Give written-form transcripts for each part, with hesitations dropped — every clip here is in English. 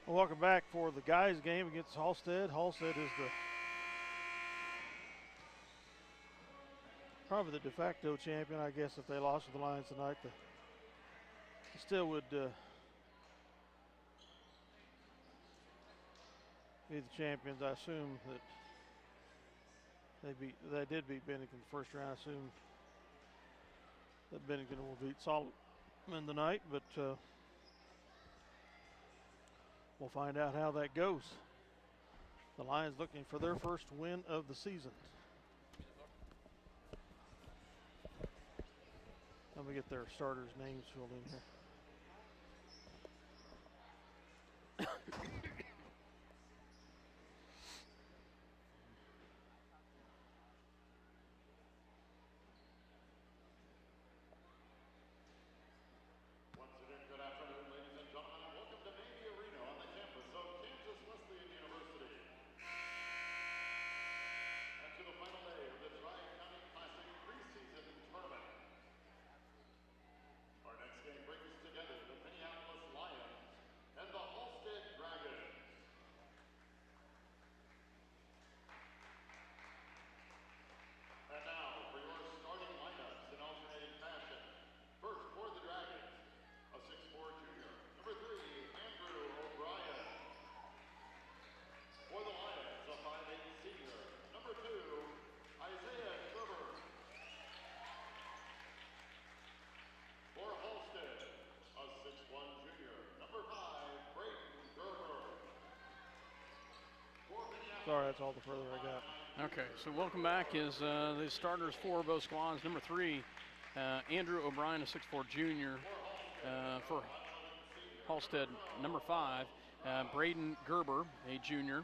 Welcome back for the guys' game against Halstead. Halstead is probably the de facto champion, I guess, if they lost to the Lions tonight. They still would be the champions. I assume that they did beat Bennington the first round. I assume that Bennington will beat Solomon tonight, but we'll find out how that goes. The Lions looking for their first win of the season. Let me get their starters' names filled in here. Game brings together the Minneapolis Lions and the Halstead Dragons. And now for your starting lineups in alternating fashion. First for the Dragons, a 6'4" junior, number 3, Andrew O'Brien. For the Lions, a 5'8" senior, number 2, Isaiah Gerber. For Halstead, a 6'1" junior, number 5, Brayden Gerber. Sorry, that's all the further I got. Okay, so welcome back is the starters for both squads. Number 3, Andrew O'Brien, a 6'4" junior. For Halstead, number 5, Brayden Gerber, a junior.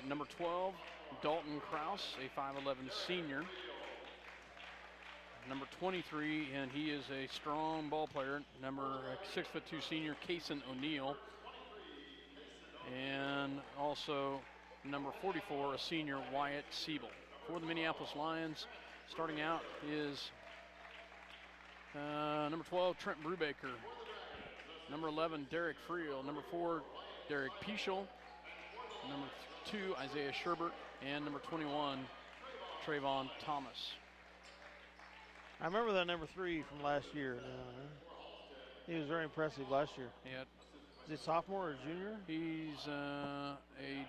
Number 12, Dalton Kraus, a 5'11" senior. Number 23, and he is a strong ball player, number 6'2" senior, Kaysen O'Neill. And also number 44, a senior, Wyatt Siebel. For the Minneapolis Lions, starting out is number 12, Trent Brubaker. Number 11, Derek Friel. Number 4, Derek Pischel. Number 2, Isaiah Sherbert. And number 21, Trayvon Thomas. I remember that number 3 from last year. He was very impressive last year. Yeah. Is he sophomore or junior? He's a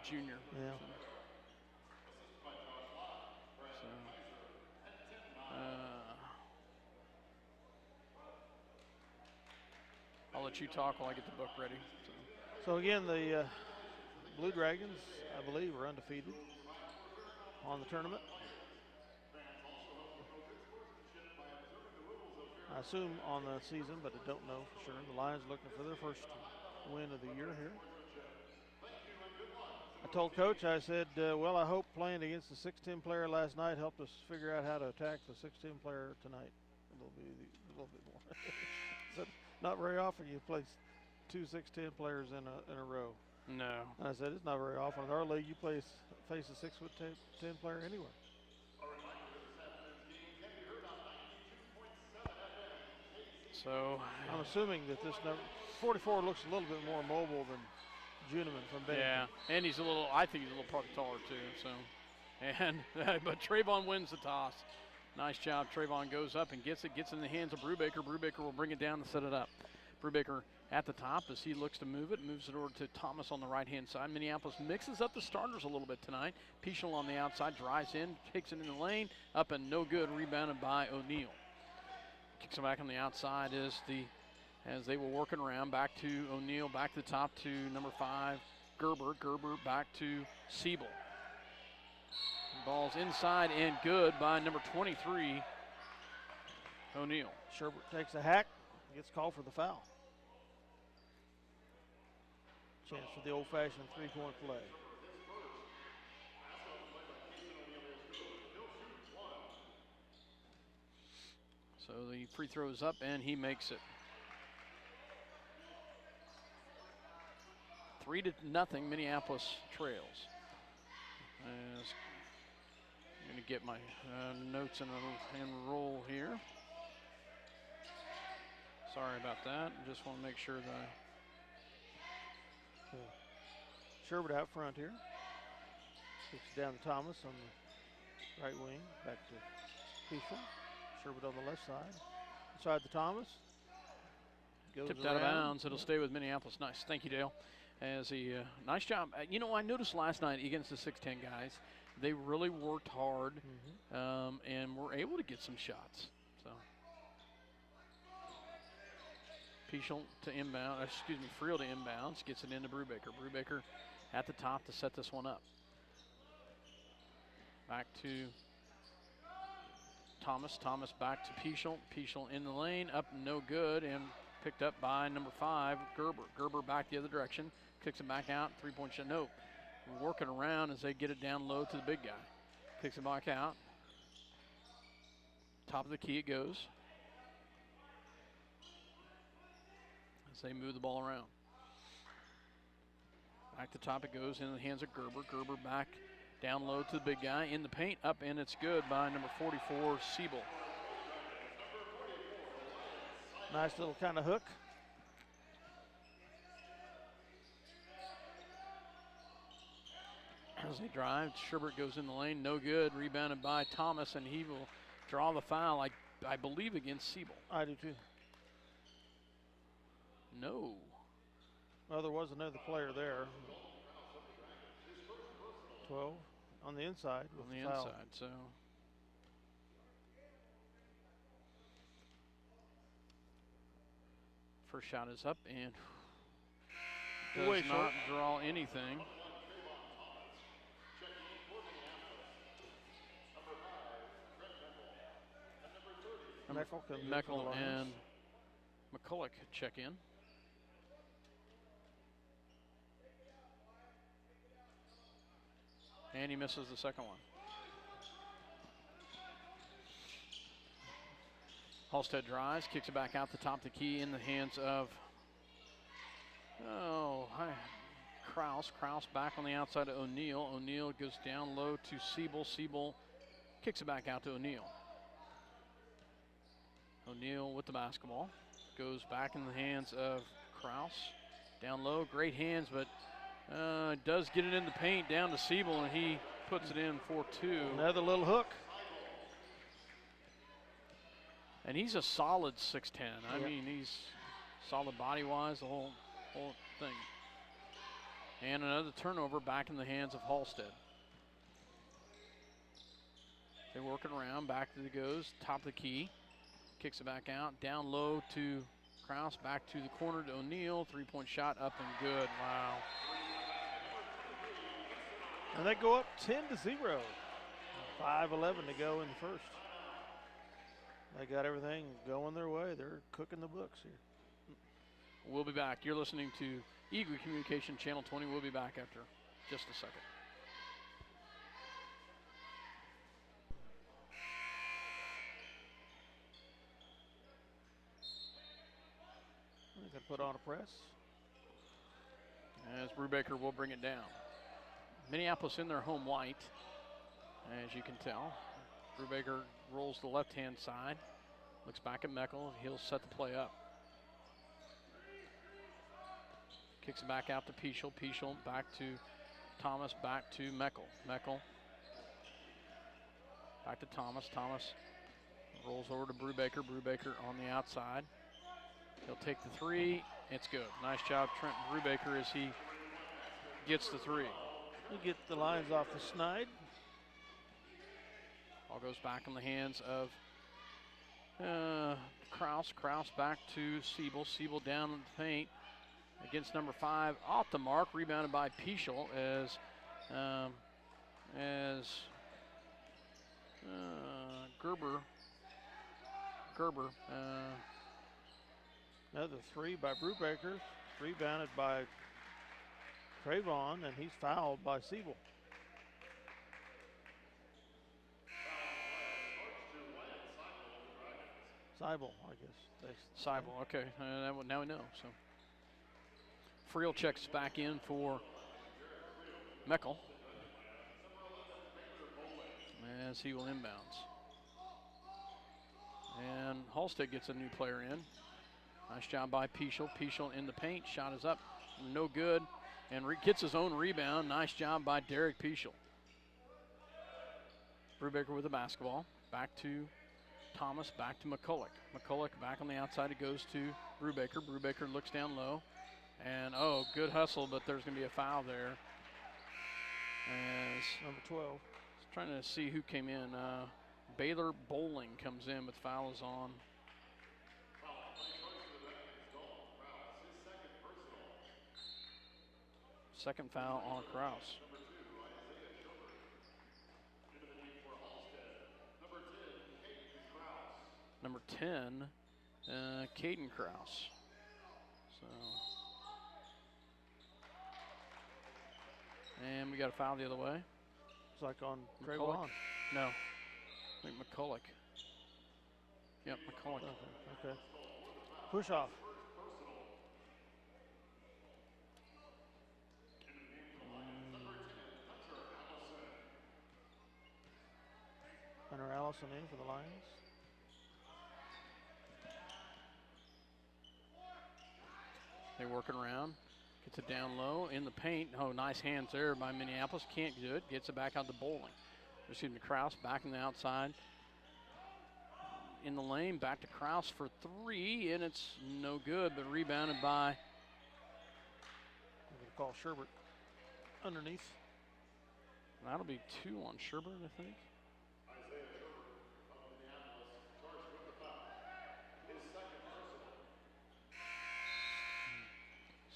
junior. Yeah. I'll let you talk while I get the book ready. So again, the Blue Dragons, I believe, are undefeated on the tournament. I assume on the season, but I don't know for sure. The Lions looking for their first win of the year here. I told Coach, I said, well, I hope playing against the 6'10" player last night helped us figure out how to attack the 6'10" player tonight a little bit more. So not very often you play 2 6'10" players in a row. No. And I said, it's not very often. In our league, you face a 6'10" player anywhere. So I'm assuming that this number 44 looks a little bit more mobile than Juneman from Bennington. Yeah, and he's I think he's a little probably taller too. So, and but Trayvon wins the toss. Nice job. Trayvon goes up and gets in the hands of Brubaker. Brubaker will bring it down and set it up. Brubaker at the top as he looks to move it, moves it over to Thomas on the right-hand side. Minneapolis mixes up the starters a little bit tonight. Pischel on the outside, drives in, takes it in the lane, up and no good, rebounded by O'Neill. Kicks it back on the outside as they were working around, back to O'Neill, back to the top to number 5, Gerber. Gerber back to Siebel. Ball's inside and good by number 23, O'Neill. Sherbert takes a hack, gets called for the foul. Chance for the old-fashioned three-point play. So the free throw is up and he makes it. 3-0, Minneapolis trails. As I'm going to get my notes and roll here. Sorry about that. Just want to make sure that Sherbert out front here. Kicks it down to Thomas on the right wing. Back to Peace. Sherbert on the left side. Inside to Thomas. Goes Tipped around. out of bounds. It'll stay with Minneapolis. Nice. Thank you, Dale. As he, nice job. You know, I noticed last night against the 6'10 guys, they really worked hard and were able to get some shots. So, Peaschel to inbound, Friel to inbounds, gets it into Brubaker. Brubaker at the top to set this one up. Back to Thomas. Thomas back to Peaschel. Peaschel in the lane, up no good, and picked up by number 5, Gerber. Gerber back the other direction, kicks it back out, 3-point shot. Nope. Working around as they get it down low to the big guy. Kicks it back out. Top of the key it goes. As they move the ball around. Back to top it goes in the hands of Gerber. Gerber back down low to the big guy. In the paint, up, and it's good by number 44, Siebel. Nice little kind of hook. As they drive, Sherbert goes in the lane, no good. Rebounded by Thomas, and he will draw the foul, I believe, against Siebel. I do too. No. Well, there was another player there. 12 on the inside. With On the foul. inside, so. First shot is up and does Way not short. draw anything. Meckel and McCulloch check in. And he misses the second one. Halstead drives, kicks it back out the top of the key in the hands of, Kraus. Kraus back on the outside of O'Neal. O'Neal goes down low to Siebel. Siebel kicks it back out to O'Neal. O'Neal with the basketball. Goes back in the hands of Kraus. Down low, great hands, but does get it in the paint down to Siebel, and he puts it in for 2. Another little hook. And he's a solid 6'10". I Yep. mean, he's solid body-wise, the whole thing. And another turnover back in the hands of Halstead. They're working around, back to the goes, top of the key. Kicks it back out, down low to Kraus, back to the corner to O'Neal. 3-point shot up and good. Wow. And they go up 10-0. 5:11 to go in the first. They got everything going their way. They're cooking the books here. We'll be back. You're listening to Eagle Communication Channel 20. We'll be back after just a second. They can put on a press. As Brubaker will bring it down. Minneapolis in their home white, as you can tell. Brubaker rolls the left-hand side, looks back at Meckel. He'll set the play up. Kicks it back out to Peaschel. Peaschel back to Thomas, back to Meckel. Meckel back to Thomas. Thomas rolls over to Brubaker. Brubaker on the outside. He'll take the 3. It's good. Nice job, Trent Brubaker, as he gets the 3. You get the lines off the snide. Ball goes back in the hands of Kraus. Kraus back to Siebel. Siebel down in the paint against number 5. Off the mark. Rebounded by Peaschel as Gerber. Another 3 by Brubaker. Rebounded by Trayvon, and he's fouled by Siebel. Seibel, I guess. Seibel, okay. Now we know. So Friel checks back in for Meckel as he will inbounds. And Halstead gets a new player in. Nice job by Peaschel. Peaschel in the paint. Shot is up. No good. and gets his own rebound. Nice job by Derek Peschel. Brubaker with the basketball. Back to Thomas, back to McCulloch. McCulloch back on the outside. It goes to Brubaker. Brubaker looks down low. And, oh, good hustle, but there's going to be a foul there. As Number 12. Trying to see who came in. Baylor Bowling comes in, but foul is on. Second foul on Kraus. Number 10, Caden Kraus. So, and we got a foul the other way. It's like on McCulloch. Trayvon. No, I think McCulloch. Yep, McCulloch. Okay. Push off. Hunter Allison in for the Lions. They're working around. Gets it down low in the paint. Oh, nice hands there by Minneapolis. Can't do it. Gets it back out to Bowling. Excuse me, Kraus back on the outside. In the lane, back to Kraus for three, and it's no good, but rebounded by. We're going to call Sherbert underneath. That'll be two on Sherbert, I think.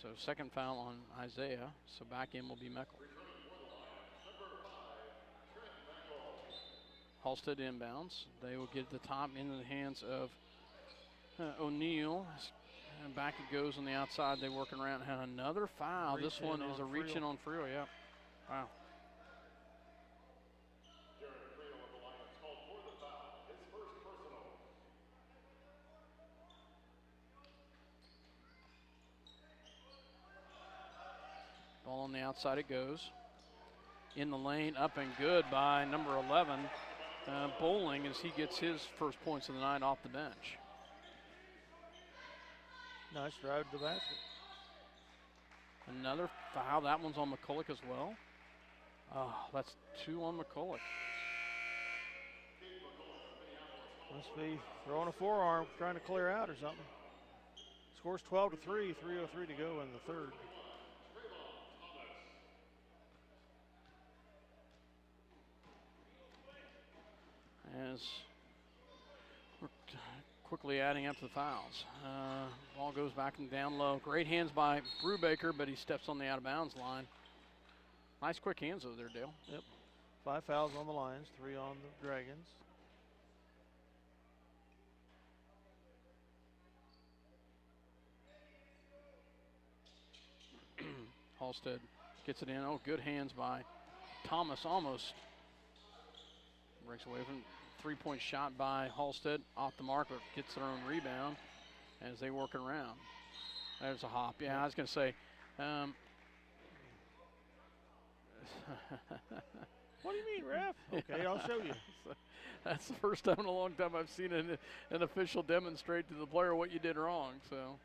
So second foul on Isaiah. So back in will be Meckel. Halstead inbounds. They will get the top into the hands of O'Neal. And back it goes on the outside. They working around. Had another foul. This one is a reach in on Friel. Yeah. Wow. Ball on the outside it goes. In the lane, up and good by number 11, Bowling, as he gets his first points of the night off the bench. Nice drive to the basket. Another foul. That one's on McCulloch as well. Oh, that's two on McCulloch. Must be throwing a forearm, trying to clear out or something. Scores 12-3, 3:03 to go in the third. As we're quickly adding up the fouls. Ball goes back and down low. Great hands by Brubaker, but he steps on the out of bounds line. Nice quick hands over there, Dale. Yep. 5 fouls on the Lions, 3 on the Dragons. Halstead gets it in. Oh, good hands by Thomas, almost breaks away from 3-point shot by Halstead off the mark, but gets their own rebound as they work it around. There's a hop. Yeah, I was going to say. What do you mean, ref? Okay, I'll show you. That's the first time in a long time I've seen an official demonstrate to the player what you did wrong. So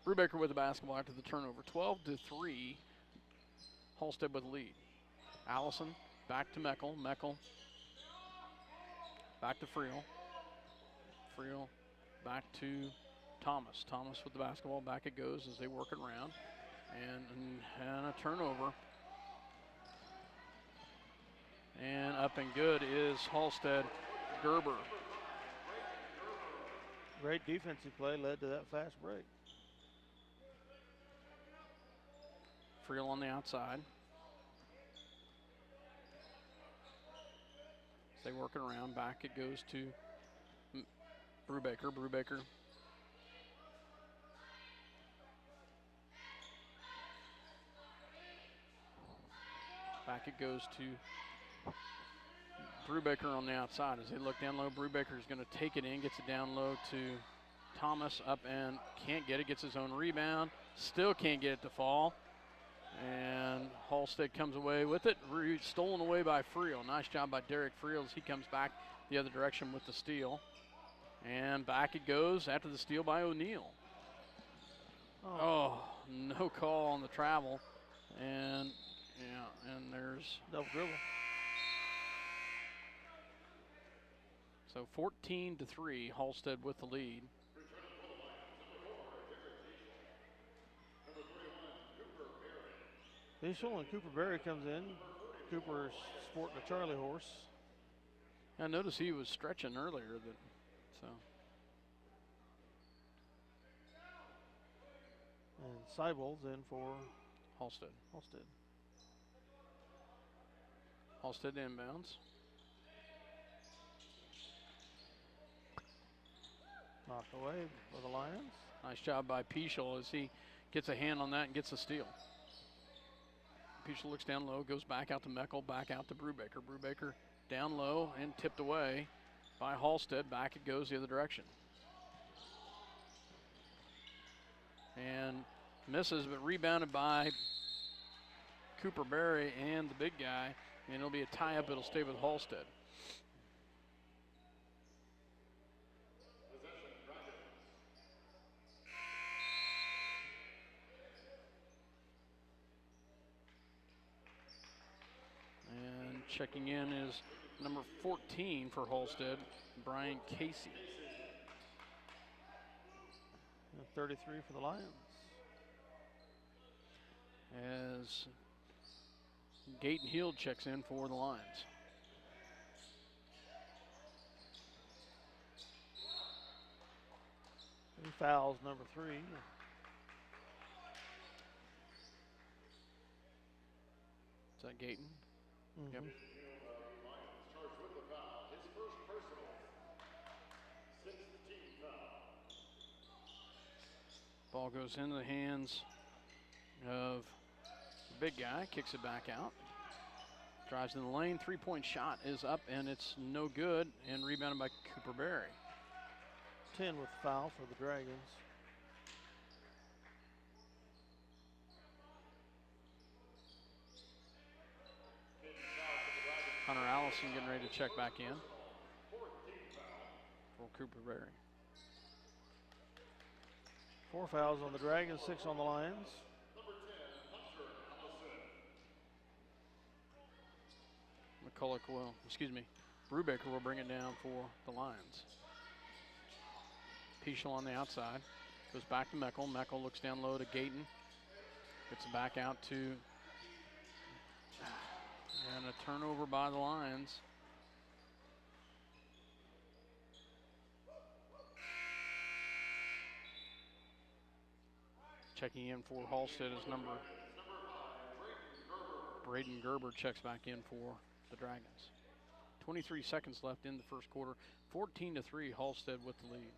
Brubaker with the basketball after the turnover. 12-3. Halstead with the lead. Allison back to Meckel. Meckel back to Friel. Friel back to Thomas. Thomas with the basketball. Back it goes as they work it around. And a turnover. And up and good is Halstead. Gerber. Great defensive play led to that fast break. Friel on the outside. As they work it around, back it goes to Brubaker. Brubaker. Back it goes to Brubaker on the outside. As they look down low, Brubaker is going to take it in, gets it down low to Thomas, up and can't get it, gets his own rebound, still can't get it to fall. And Halstead comes away with it, stolen away by Friel. Nice job by Derek Friel as he comes back the other direction with the steal. And back it goes after the steal by O'Neal. Oh, no call on the travel. And, yeah, and there's Double dribble. so 14-3, Halstead with the lead. Fischel and Cooper Berry comes in. Cooper's sporting a Charlie horse. I noticed he was stretching earlier. So And Seibel's in for Halstead. Halstead. Halstead inbounds. Knocked away for the Lions. Nice job by Pichel as he gets a hand on that and gets a steal. Pichel looks down low, goes back out to Meckel, back out to Brubaker. Brubaker down low and tipped away by Halstead. Back it goes the other direction. And misses, but rebounded by Cooper Berry and the big guy. And it'll be a tie-up. It'll stay with Halstead. And checking in is number 14 for Halstead, Brian Casey. And 33 for the Lions. As Gaten Hield checks in for the Lions. He fouls number 3. Is that Gaten? Mm-hmm. Yep. Charged with the foul. His first personal. 6th team foul. Ball goes into the hands of the big guy, kicks it back out. Drives in the lane, three-point shot is up and it's no good, and rebounded by Cooper Berry. 10 with the foul for the Dragons. Hunter Allison getting ready to check back in for Cooper Berry. 4 fouls on the Dragons, 6 on the Lions. McCulloch will, Brubaker will bring it down for the Lions. Pichel on the outside, goes back to Meckel. Meckel looks down low to Gaten. Gets it back out to, and a turnover by the Lions. Checking in for Halstead is number Braden Gerber checks back in for the Dragons. 23 seconds left in the first quarter. 14-3, Halstead with the lead.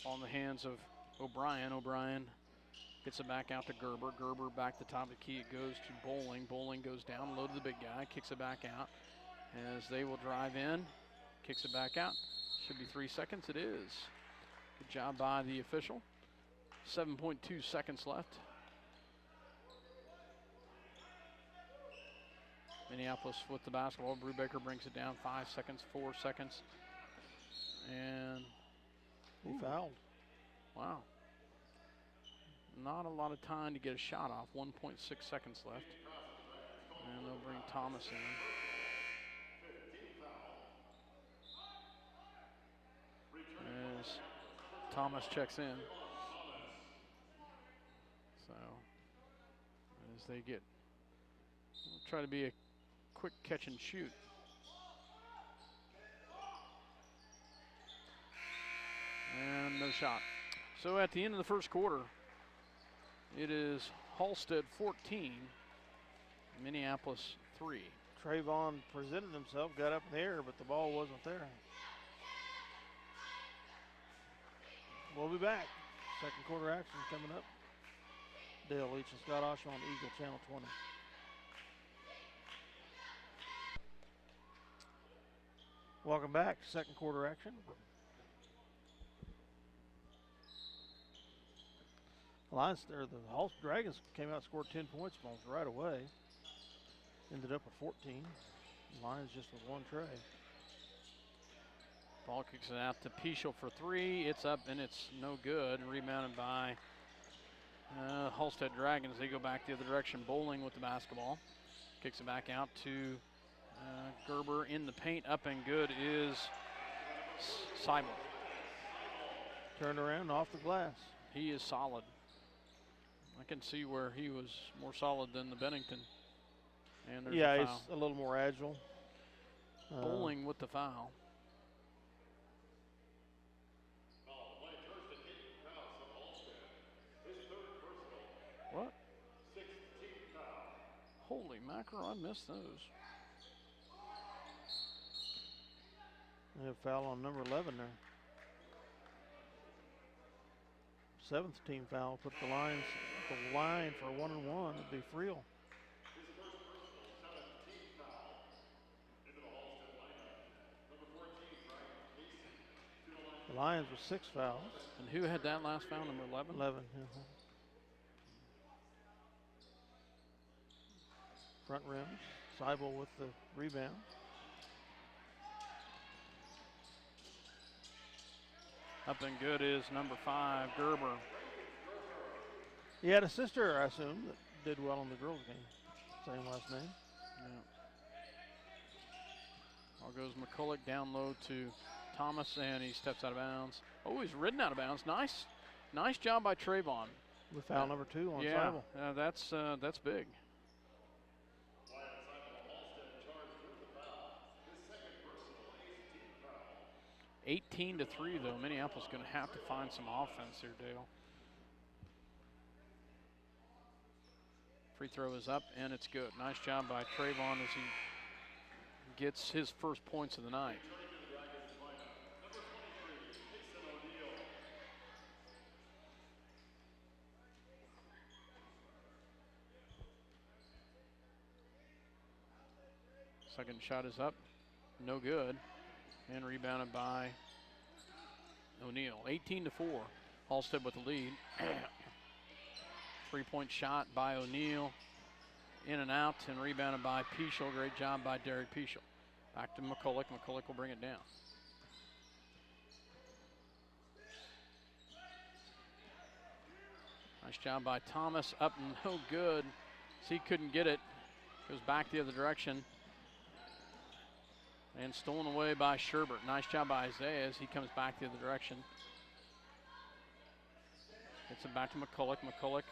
On the hands of O'Brien. O'Brien gets it back out to Gerber. Gerber back to top of the key. It goes to Bowling. Bowling goes down low to the big guy. Kicks it back out as they will drive in. Kicks it back out. Should be 3 seconds. It is. Good job by the official. 7.2 seconds left. Minneapolis with the basketball. Brubaker brings it down. 5 seconds, 4 seconds. And he fouled. Wow. Not a lot of time to get a shot off. 1.6 seconds left. And they'll bring Thomas in. As Thomas checks in. So, as they get, we'll try to be a quick catch and shoot. And no shot. So at the end of the first quarter, it is Halstead 14, Minneapolis 3. Trayvon presented himself, got up in the air, but the ball wasn't there. We'll be back. Second quarter action coming up. Dale Leach and Scott Oshaw on Eagle Channel 20. Welcome back. Second quarter action. Lions, or the Halstead Dragons came out and scored 10 points almost right away. Ended up with 14. Lions just with one tray. Ball kicks it out to Pichel for 3. It's up and it's no good. Rebounded by Halstead Dragons, they go back the other direction. Bowling with the basketball. Kicks it back out to Gerber in the paint. Up and good is Seibel. Turned around off the glass. He is solid. I can see where he was more solid than the Bennington. And there's a foul. He's a little more agile. Bowling with the foul. What? Holy mackerel, I missed those. They have foul on number 11 there. 7th team foul. Put the line for 1-and-1. It'd be Friel. The Lions with 6 fouls. And who had that last foul, number 11? 11, Front rims. Seibel with the rebound. Up and good is number 5, Gerber. He had a sister, I assume, that did well in the girls' game. Same last name. Yeah. All goes McCulloch down low to Thomas, and he steps out of bounds. Oh, he's ridden out of bounds. Nice job by Trayvon. With foul number 2 on Seibel. That's big. 18-3 though. Minneapolis going to have to find some offense here, Dale. Free throw is up, and it's good. Nice job by Trayvon as he gets his first points of the night. Second shot is up, no good, and rebounded by O'Neal. 18-4, Halstead with the lead. 3-point shot by O'Neal, in and out, and rebounded by Peschel. Great job by Derek Peschel. Back to McCulloch. McCulloch will bring it down. Nice job by Thomas, up and no good. See, couldn't get it. Goes back the other direction. And stolen away by Sherbert. Nice job by Isaiah as he comes back the other direction. Gets it back to McCulloch. McCulloch.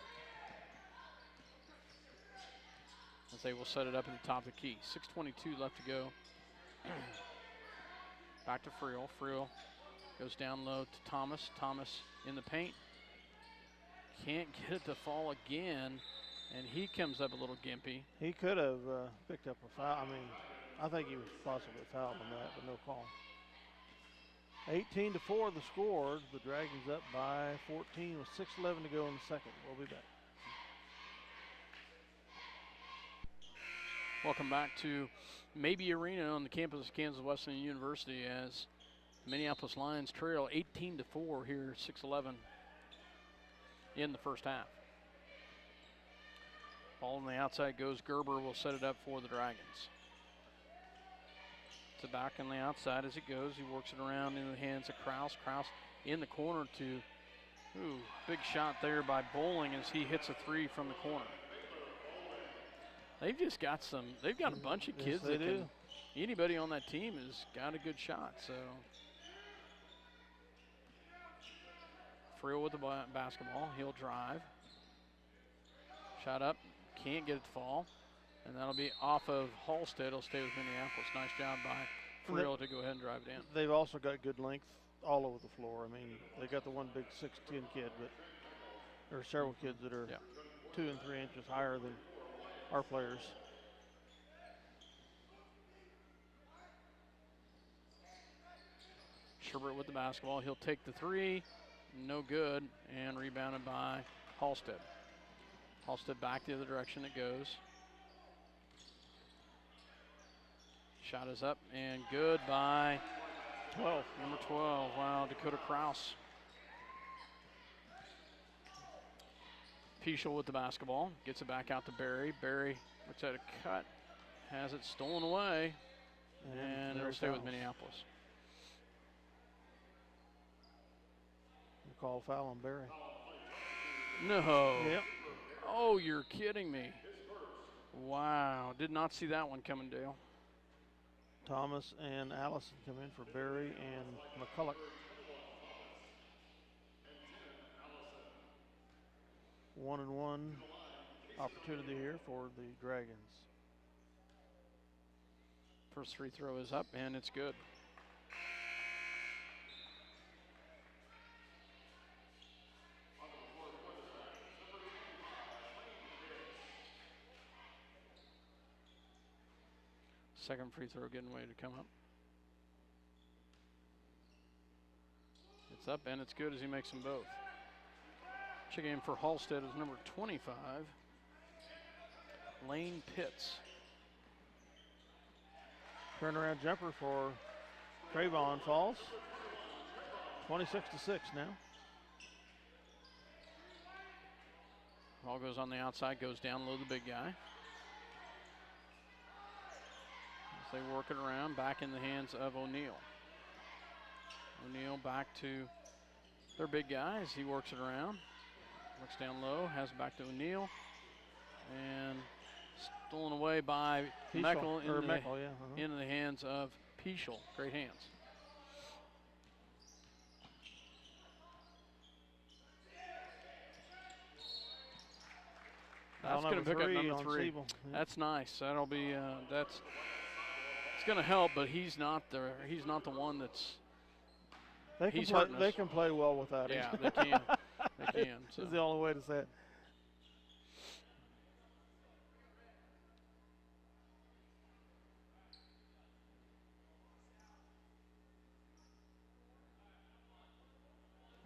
As they will set it up at the top of the key. 6:22 left to go. Back to Friel. Friel goes down low to Thomas. Thomas in the paint. Can't get it to fall again. And he comes up a little gimpy. He could have picked up a foul. I mean, I think he was possibly fouled on that, but no call. 18-4 the score. The Dragons up by 14 with 6:11 to go in the second. We'll be back. Welcome back to Maybe Arena on the campus of Kansas Wesleyan University as Minneapolis Lions trail 18-4 here, 6:11 in the first half. Ball on the outside goes Gerber. Will set it up for the Dragons. To back on the outside as it goes. He works it around in the hands of Kraus. Kraus in the corner to, big shot there by Bowling as he hits a 3 from the corner. They've just got they've got a bunch of kids that can, anybody on that team has got a good shot, so. Friel with the basketball, he'll drive. Shot up, can't get it to fall. And that'll be off of Halstead. It'll stay with Minneapolis. Nice job by Friel to go ahead and drive it in. They've also got good length all over the floor. I mean, they got the one big 6'10" kid, but there are several kids that are 2 and 3 inches higher than our players. Sherbert with the basketball. He'll take the 3. No good. And rebounded by Halstead. Halstead back the other direction it goes. Shot is up and good by 12. Number 12. Wow, Dakota Kraus. Peschel with the basketball. Gets it back out to Barry. Barry looks at a cut. Has it stolen away. And it'll stay with Minneapolis. Call foul on Barry. No. Yep. Oh, you're kidding me. Wow. Did not see that one coming, Dale. Thomas and Allison come in for Berry and McCulloch. 1-1 opportunity here for the Dragons. First free throw is up, and it's good. Second free throw getting ready to come up. It's up, and it's good as he makes them both. Checking in for Halstead is number 25, Lane Pitts. Turnaround jumper for Trayvon falls. 26-6 now. Ball goes on the outside, goes down low the big guy. As they work it around, back in the hands of O'Neal. O'Neal back to their big guy as he works it around. Looks down low, has it back to O'Neal. And stolen away by Meckel into the hands of Peschel. Great hands. That's going to pick up number 3. Siebel. Yeah. That's nice. That'll be it's going to help, but he's not the one that's. They can play well without him. Yeah, they can. They can. So. That's the only way to say it.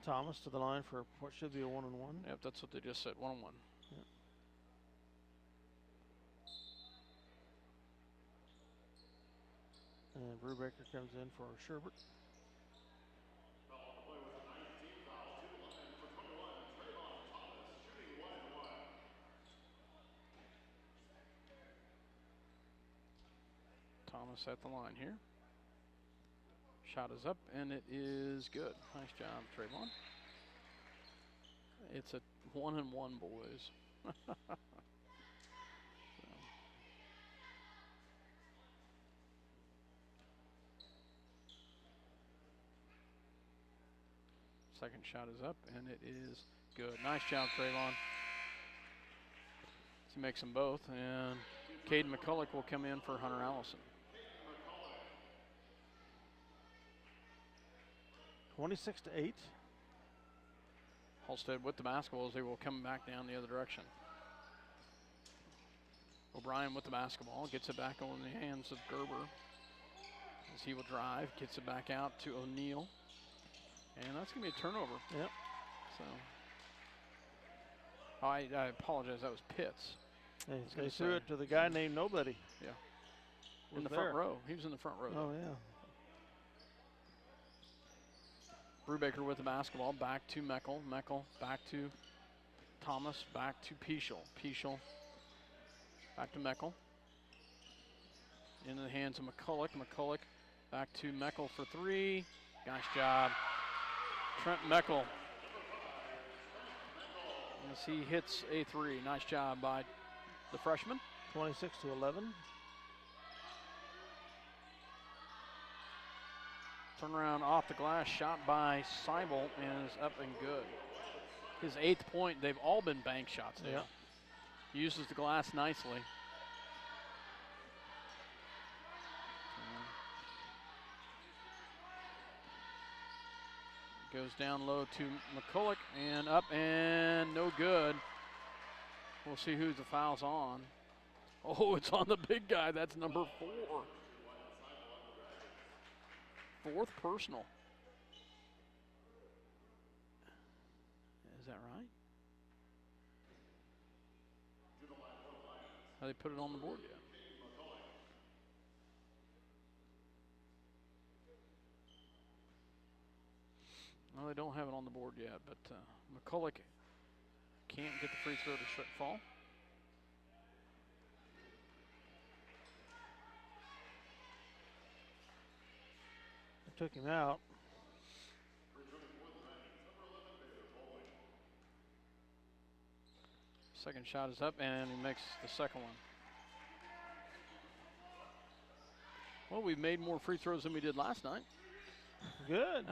Thomas to the line for what should be a 1-1. Yep, that's what they just said, 1-1. Yep. And Brubaker comes in for Sherbert. Thomas at the line here. Shot is up, and it is good. Nice job, Trayvon. It's a 1-1, boys. Second shot is up, and it is good. Nice job, Trayvon. He makes them both, and Caden McCulloch will come in for Hunter Allison. 26-8. Halstead with the basketball as they will come back down the other direction. O'Brien with the basketball, gets it back over the hands of Gerber as he will drive, gets it back out to O'Neal. And that's going to be a turnover. Yep. So, I apologize, that was Pitts. They threw it to the guy named Nobody. Yeah. In the front row. He was in the front row. Oh, yeah. Brubaker with the basketball, back to Meckel. Meckel back to Thomas, back to Peschel. Peschel back to Meckel. Into the hands of McCulloch. McCulloch back to Meckel for 3. Nice job. Trent Meckel. As he hits a 3. Nice job by the freshman. 26-11. Turnaround off the glass, shot by Seibel, and is up and good. His 8th point. They've all been bank shots there. Yep. He uses the glass nicely. Goes down low to McCulloch and up and no good. We'll see who the foul's on. Oh, it's on the big guy. That's number 4. 4th personal. Is that right? Have they put it on the board yet? No, they don't have it on the board yet, but McCulloch can't get the free throw to fall. They took him out. Second shot is up, and he makes the second one. Well, we've made more free throws than we did last night. Good.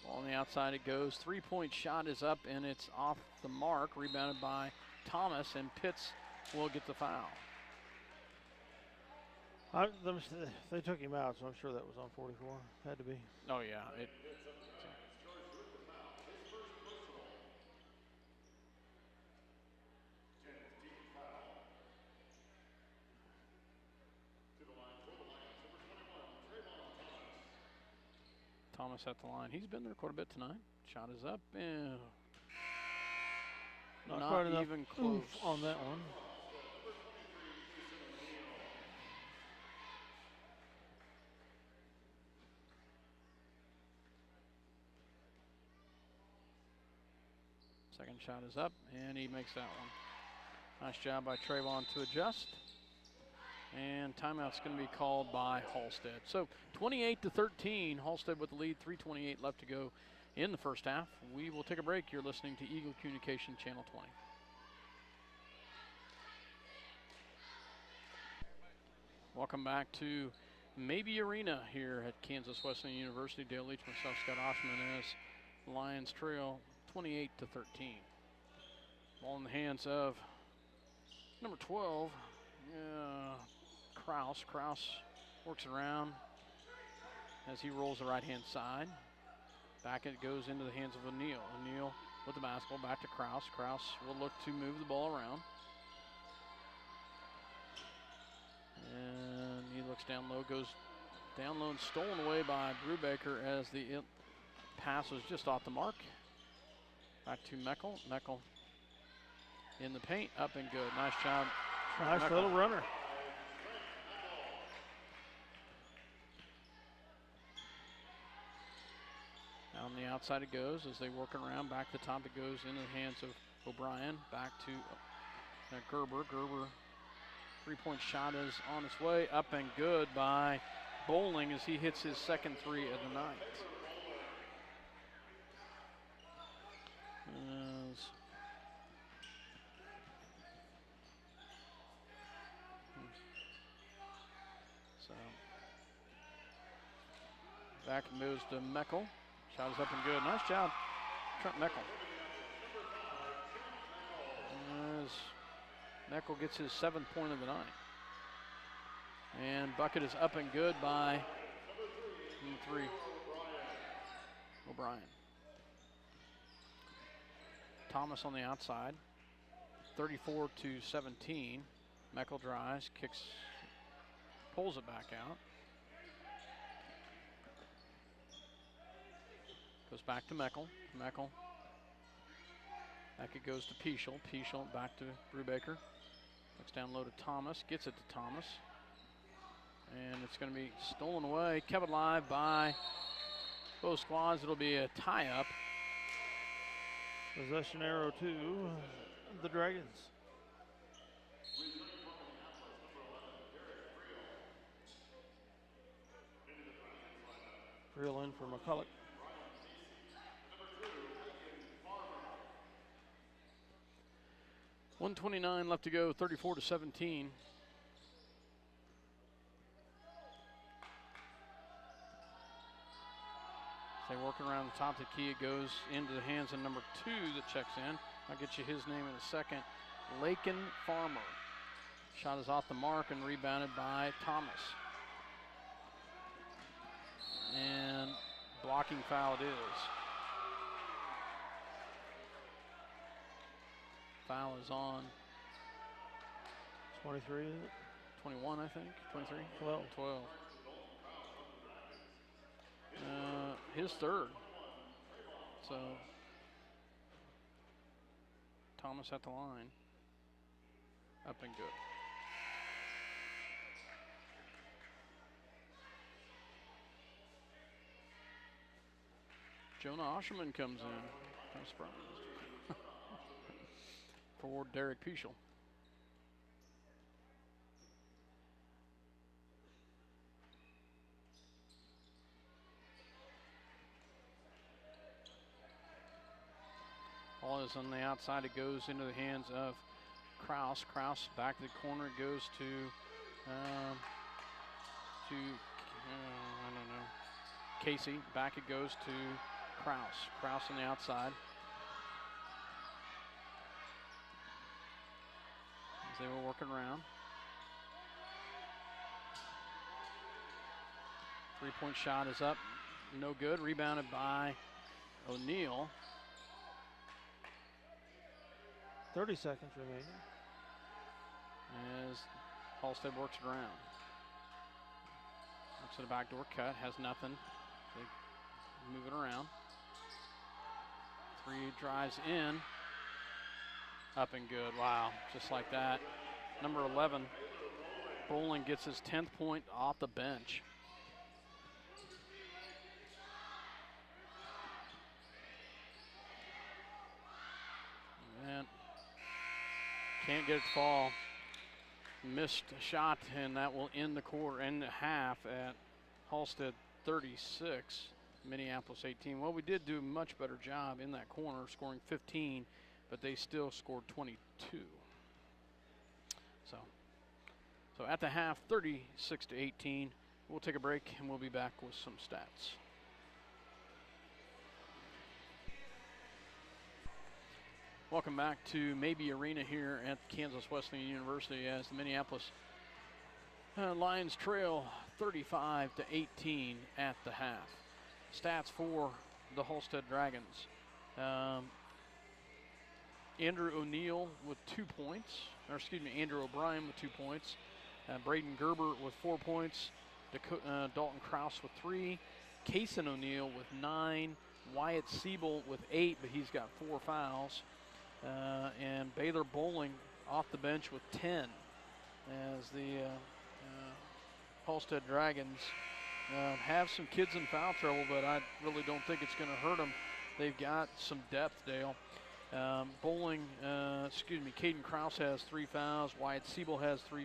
Ball on the outside it goes. Three-point shot is up, and it's off the mark. Rebounded by Thomas, and Pitts will get the foul. They took him out, so I'm sure that was on 44. Had to be. Oh, yeah. Thomas at the line. He's been there quite a bit tonight. Shot is up, and Not quite enough even close on that one. Second shot is up, and he makes that one. Nice job by Trayvon to adjust. And timeout's going to be called by Halstead. So 28-13, Halstead with the lead, 3:28 left to go in the first half. We will take a break. You're listening to Eagle Communication Channel 20. Welcome back to Maybe Arena here at Kansas Wesleyan University. Dale Leach, myself, Scott Oshman, as Lions trail 28-13. Ball in the hands of number 12, Kraus. Kraus works around as he rolls the right-hand side. Back it goes into the hands of O'Neal. O'Neal with the basketball back to Kraus. Kraus will look to move the ball around. And he looks down low, goes down low and stolen away by Brubaker as the pass was just off the mark. Back to Meckel. Meckel in the paint, up and good. Nice job. Nice Meckel. little runner. On the outside it goes as they work around. Back to the top it goes into the hands of O'Brien. Back to Gerber. Gerber, three-point shot is on its way. Up and good by Bowling as he hits his second three of the night. So back moves to Meckel. Shot is up and good. Nice job, Trent Meckel. As Meckel gets his 7th point of the night. And bucket is up and good by number 3, O'Brien. Thomas on the outside, 34-17. Meckel drives, kicks, pulls it back out. Goes back to Meckel. Meckel. Back it goes to Peschel. Peschel back to Brubaker. Looks down low to Thomas. Gets it to Thomas. And it's going to be stolen away. Kept alive by both squads. It'll be a tie-up. Possession arrow to the Dragons. Reel in for McCulloch. .129 left to go, 34-17. They work around the top of the key. It goes into the hands of number 2 that checks in. I'll get you his name in a second. Lakin Farmer. Shot is off the mark and rebounded by Thomas. And blocking foul it is. Foul is on 23, is it? 21, I think. 23? 12. 12. His third. So Thomas at the line. Up and good. Jonah Osherman comes in. I'm surprised. For Derek Peschel. Ball is on the outside. It goes into the hands of Kraus. Kraus back to the corner. It goes to I don't know, Casey. Back it goes to Kraus. Kraus on the outside. As they were working around. 3-point shot is up. No good. Rebounded by O'Neal. 30 seconds remaining. As Halstead works it around. Looks at a backdoor cut, has nothing. They move it around. 3 drives in. Up and good. Wow, just like that. Number 11, Bowling gets his 10th point off the bench. And can't get it to fall. Missed a shot, and that will end the quarter, end the half at Halstead 36, Minneapolis 18. Well, we did do a much better job in that corner, scoring 15, but they still scored 22. So at the half, 36-18. We'll take a break, and we'll be back with some stats. Welcome back to Maybe Arena here at Kansas Wesleyan University as the Minneapolis Lions trail 35-18 at the half. Stats for the Halstead Dragons. Andrew O'Neal with 2 points, or excuse me, Andrew O'Brien with 2 points. Braden Gerber with 4 points. Dalton Kraus with 3. Kaysen O'Neal with 9. Wyatt Siebel with 8, but he's got 4 fouls. And Baylor Bowling off the bench with 10 as the Halstead Dragons have some kids in foul trouble, but I really don't think it's going to hurt them. They've got some depth, Dale. Caden Kraus has 3 fouls. Wyatt Siebel has 4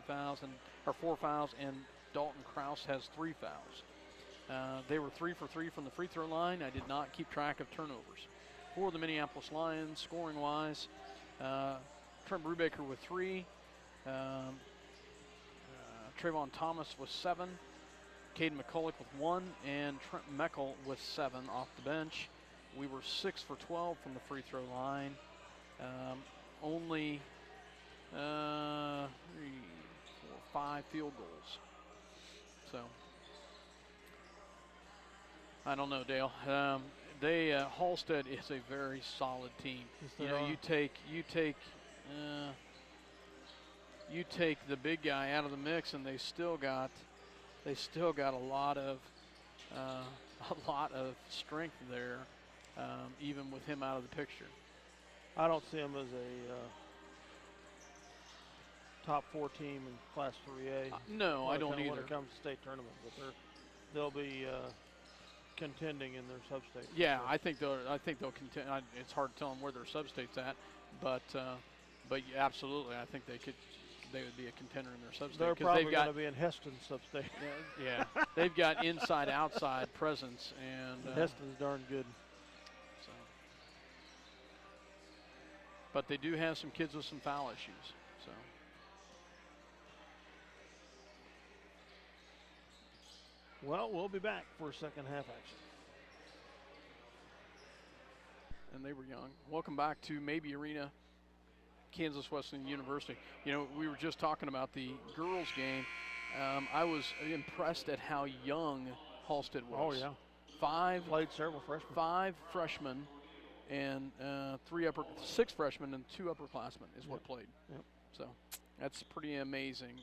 fouls, and Dalton Kraus has 3 fouls. They were 3 for 3 from the free throw line. I did not keep track of turnovers. For the Minneapolis Lions, scoring-wise, Trent Brubaker with 3, Trayvon Thomas with 7, Caden McCulloch with 1, and Trent Meckel with 7 off the bench. We were 6 for 12 from the free throw line. Only 3, 4, 5 field goals. So, I don't know, Dale. Halstead is a very solid team. You take the big guy out of the mix, and they still got a lot of strength there, even with him out of the picture. I don't see him as a top 4 team in Class 3A. No, I don't either. When it comes to state tournament, but they'll be contending in their sub-state. Yeah, I think they'll contend. It's hard to tell them where their sub-state's at, but yeah, absolutely, I think they would be a contender in their sub-state. They're probably going to be in Heston's sub-state. Yeah, they've got inside-outside presence, and Heston's darn good. So, but they do have some kids with some foul issues. So. Well, we'll be back for second half action. And they were young. Welcome back to Maybe Arena, Kansas Wesleyan University. You know, we were just talking about the girls' game. I was impressed at how young Halstead was. Oh, yeah. Played several freshmen. 5 freshmen and 6 freshmen and 2 upperclassmen is what played. Yep. So that's pretty amazing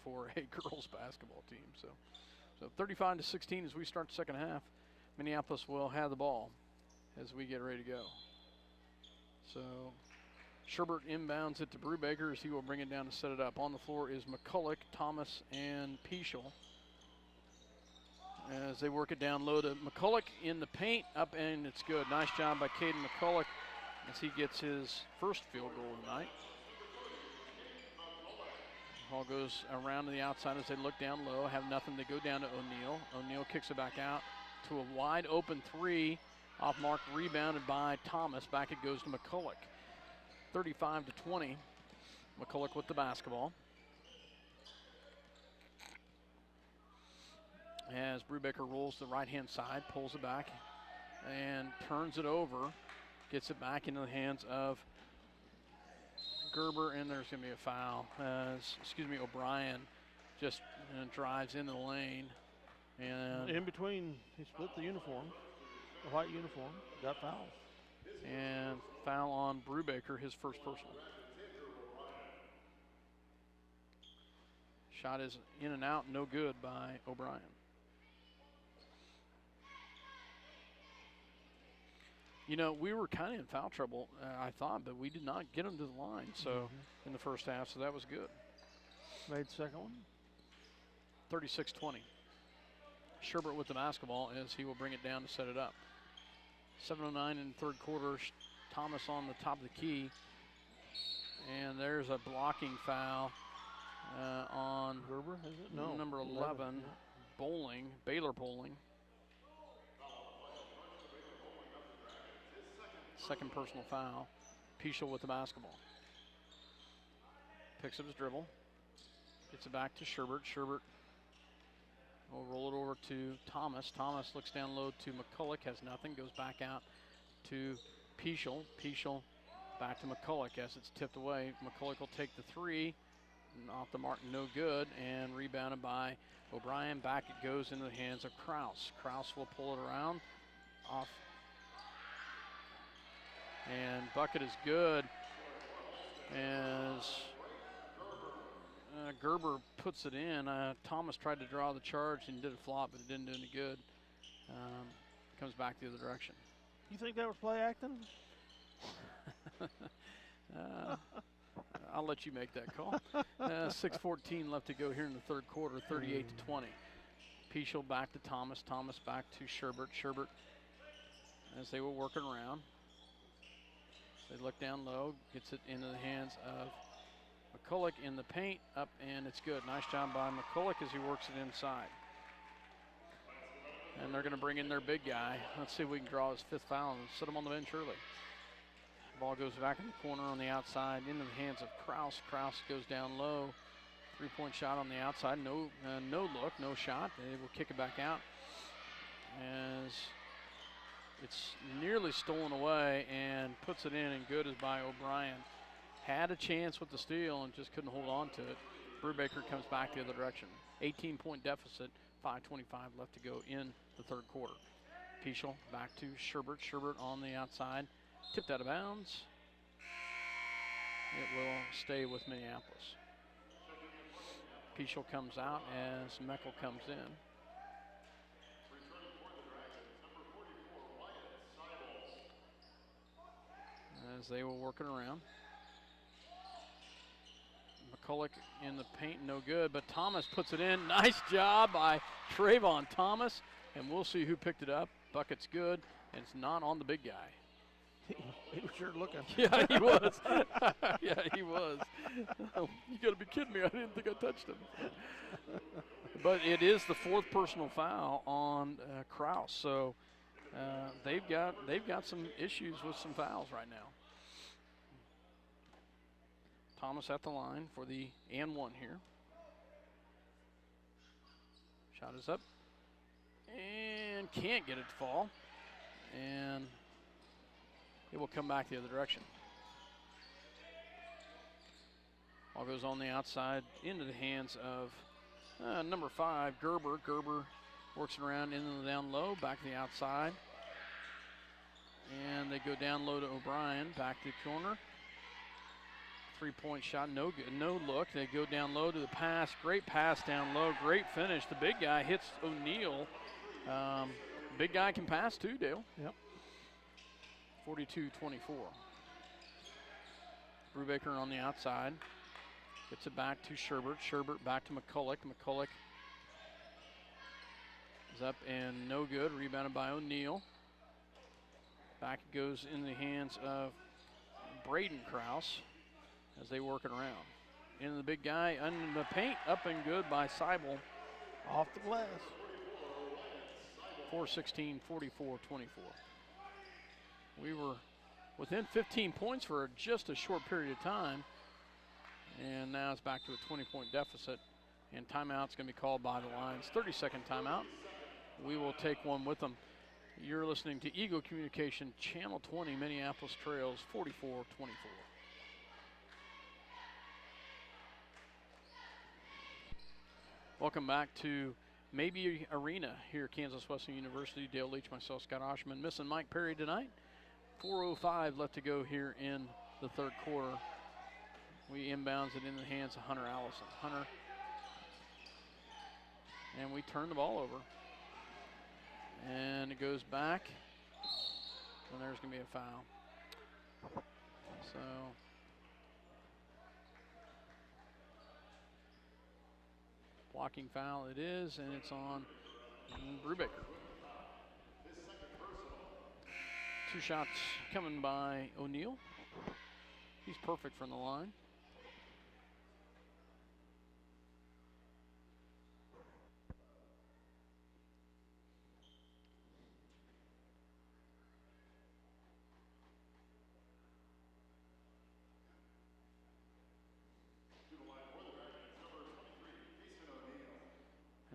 for a girls' basketball team. So 35-16 as we start the second half. Minneapolis will have the ball as we get ready to go. So Sherbert inbounds it to Brubaker as he will bring it down to set it up. On the floor is McCulloch, Thomas, and Peschel. As they work it down low to McCulloch in the paint, up, and it's good. Nice job by Caden McCulloch as he gets his first field goal of the night. Ball goes around to the outside as they look down low, have nothing. They go down to O'Neal. O'Neal kicks it back out to a wide open 3. Off mark, rebounded by Thomas. Back it goes to McCulloch. 35-20. McCulloch with the basketball. As Brubaker rolls to the right-hand side, pulls it back, and turns it over. Gets it back into the hands of Gerber, and there's going to be a foul. O'Brien just drives into the lane. And in between, he split the uniform, the white uniform, got fouled. And foul on Brubaker, his first personal. Shot is in and out, no good by O'Brien. You know, we were kind of in foul trouble, I thought, but we did not get them to the line. So in the first half, so that was good. Made second one. 36-20. Sherbert with the basketball as he will bring it down to set it up. 7:09 in the third quarter. Thomas on the top of the key. And there's a blocking foul on Gerber, is it? No. Number 11, yeah. Bowling, Baylor Bowling. Second personal foul. Pichel with the basketball. Picks up his dribble. Gets it back to Sherbert. Sherbert will roll it over to Thomas. Thomas looks down low to McCulloch, has nothing, goes back out to Pichel. Pichel back to McCulloch as it's tipped away. McCulloch will take the three. Off the mark, no good, and rebounded by O'Brien. Back it goes into the hands of Kraus. Kraus will pull it around, off, and bucket is good as Gerber puts it in. Thomas tried to draw the charge and did a flop, but it didn't do any good. Comes back the other direction. You think that was play acting? I'll let you make that call. 6:14 left to go here in the third quarter, 38-20. Pichel back to Thomas. Thomas back to Sherbert. Sherbert, as they were working around, they look down low, gets it into the hands of McCulloch in the paint, up, and it's good. Nice job by McCulloch as he works it inside. And they're going to bring in their big guy. Let's see if we can draw his fifth foul and sit him on the bench early. Ball goes back in the corner on the outside into the hands of Kraus. Kraus goes down low. Three-point shot on the outside. No look, no shot. They will kick it back out as it's nearly stolen away and puts it in, and good is by O'Brien. Had a chance with the steal and just couldn't hold on to it. Brubaker comes back the other direction. 18-point deficit, 5:25 left to go in the third quarter. Pichel back to Sherbert. Sherbert on the outside. Tipped out of bounds. It will stay with Minneapolis. Pichel comes out as Meckel comes in. As they were working around. McCulloch in the paint, no good, but Thomas puts it in. Nice job by Trayvon Thomas, and we'll see who picked it up. Bucket's good, and it's not on the big guy. He was sure looking. Yeah, he was. Yeah, he was. You got to be kidding me. I didn't think I touched him. But it is the fourth personal foul on Kraus. So they've got some issues with some fouls right now. Thomas at the line for the and one here. Shot is up. And can't get it to fall. And it will come back the other direction. Ball goes on the outside into the hands of number 5, Gerber. Gerber works it around into the down low, back to the outside. And they go down low to O'Brien, back to the corner. Three-point shot, no good, no look. They go down low to the pass. Great pass down low, great finish. The big guy hits O'Neal. Big guy can pass too, Dale. Yep. 42-24. Brubaker on the outside. Gets it back to Sherbert. Sherbert back to McCulloch. McCulloch is up and no good. Rebounded by O'Neal. Back it goes in the hands of Braden Kraus as they work it around. Into the big guy, under the paint, up and good by Seibel. Off the glass. 4:16, 44-24. We were within 15 points for just a short period of time. And now it's back to a 20-point deficit. And timeout's going to be called by the Lions. 30-second timeout. We will take one with them. You're listening to Eagle Communication, Channel 20, Minneapolis Trails, 44-24. Welcome back to Maybe Arena here at Kansas Western University. Dale Leach, myself, Scott Oshman. Missing Mike Perry tonight. 4:05 left to go here in the third quarter. We inbounds it in the hands of Hunter Allison. Hunter, and we turn the ball over. And it goes back, and there's going to be a foul. So, blocking foul it is, and it's on Brubaker. 2 shots coming by O'Neal. He's perfect from the line.